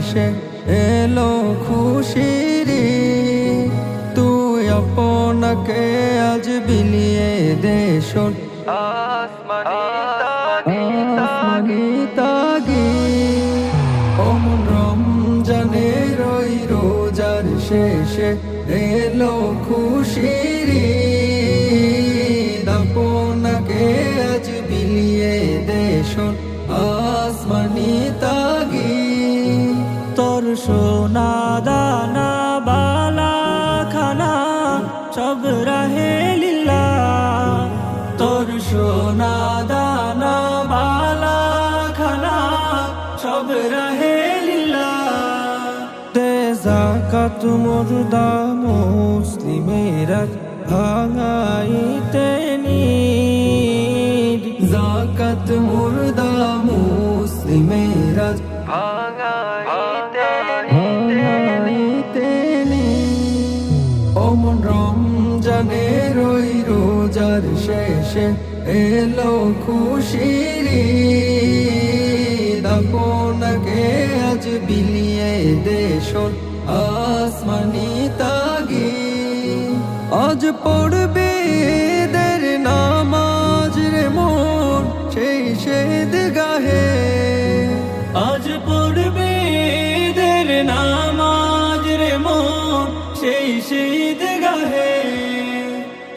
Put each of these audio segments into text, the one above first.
শেষে এলো খুশির ঈদ। তুই আপনাকে আজ বিলিয়ে দে শোন আসমানি তাগিদ। অমন রমজানের ওই রোজার শেষে এলো খুশির ঈদ। আপনাকে আজ বিলিয়ে দে শোন আসমানি তাগিদ। তোর সোনা দানা বালা খানা সব রাহে লীলা, তোর সোনা দানা বালা খানা সব রাহে লীলা। দে যাকাত মুর্দা মুসলিমেরা ভাঙাইতে নিদ, যাকাত মুর্দা মুসলিমেরা ভাঙাইতে নিদ। অমন রমজানের ওই রোজার শেষে এলো খুশির ঈদ। আপনাকে আজ বিলিয়ে দে শোন আসমানি তাগিদ। আজ পড়বে ঈদের নামাজ রে মন সেই ঈদগাহে। আজ পড়বে ঈদের নামাজ রে মন সেই ঈদগাহে।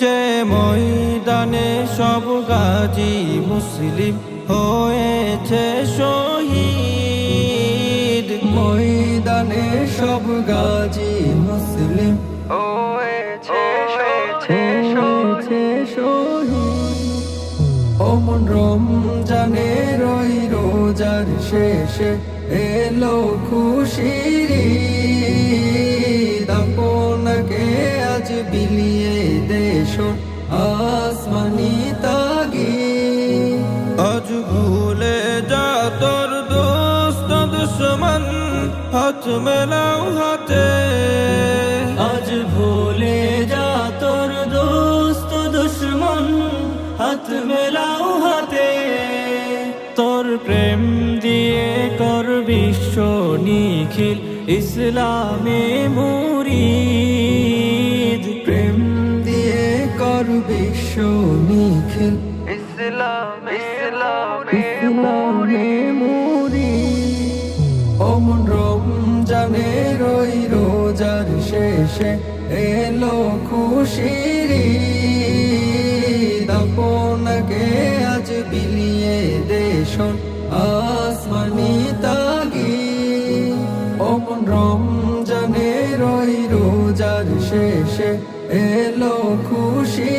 যে ময়দানে সব গাজী মুসলিম হয়েছে শহীদ, ময়দানে সব গাজী মুসলিম হয়েছে শহীদ। অমন রমজানের ওই রোজার শেষে এলো খুশির ঈদ। আপনাকে আজ বিলিয়ে দে শোন আসমানি তাগিদ। আজ ভুলে যা তোর দোস্ত দুশ্মন হাত মেলাও হাতে, আজ ভুলে যা তোর দোস্ত দুশ্মন হাত মেলাও হাতে। তোর প্রেম দিয়ে কর বিশ্ব নিখিল ইসলামে মুরিদ, প্রেম দিয়ে কর বিশ্ব নিখিল ইসলামে মুরিদ। অমন রমজানের ওই রোজার শেষে এলো খুশির ঈদ। আপনাকে আজ বিলিয়ে দে শোন আসমানি তাগিদ। অমন রমজানের ওই রোজার শেষে এলো খুশির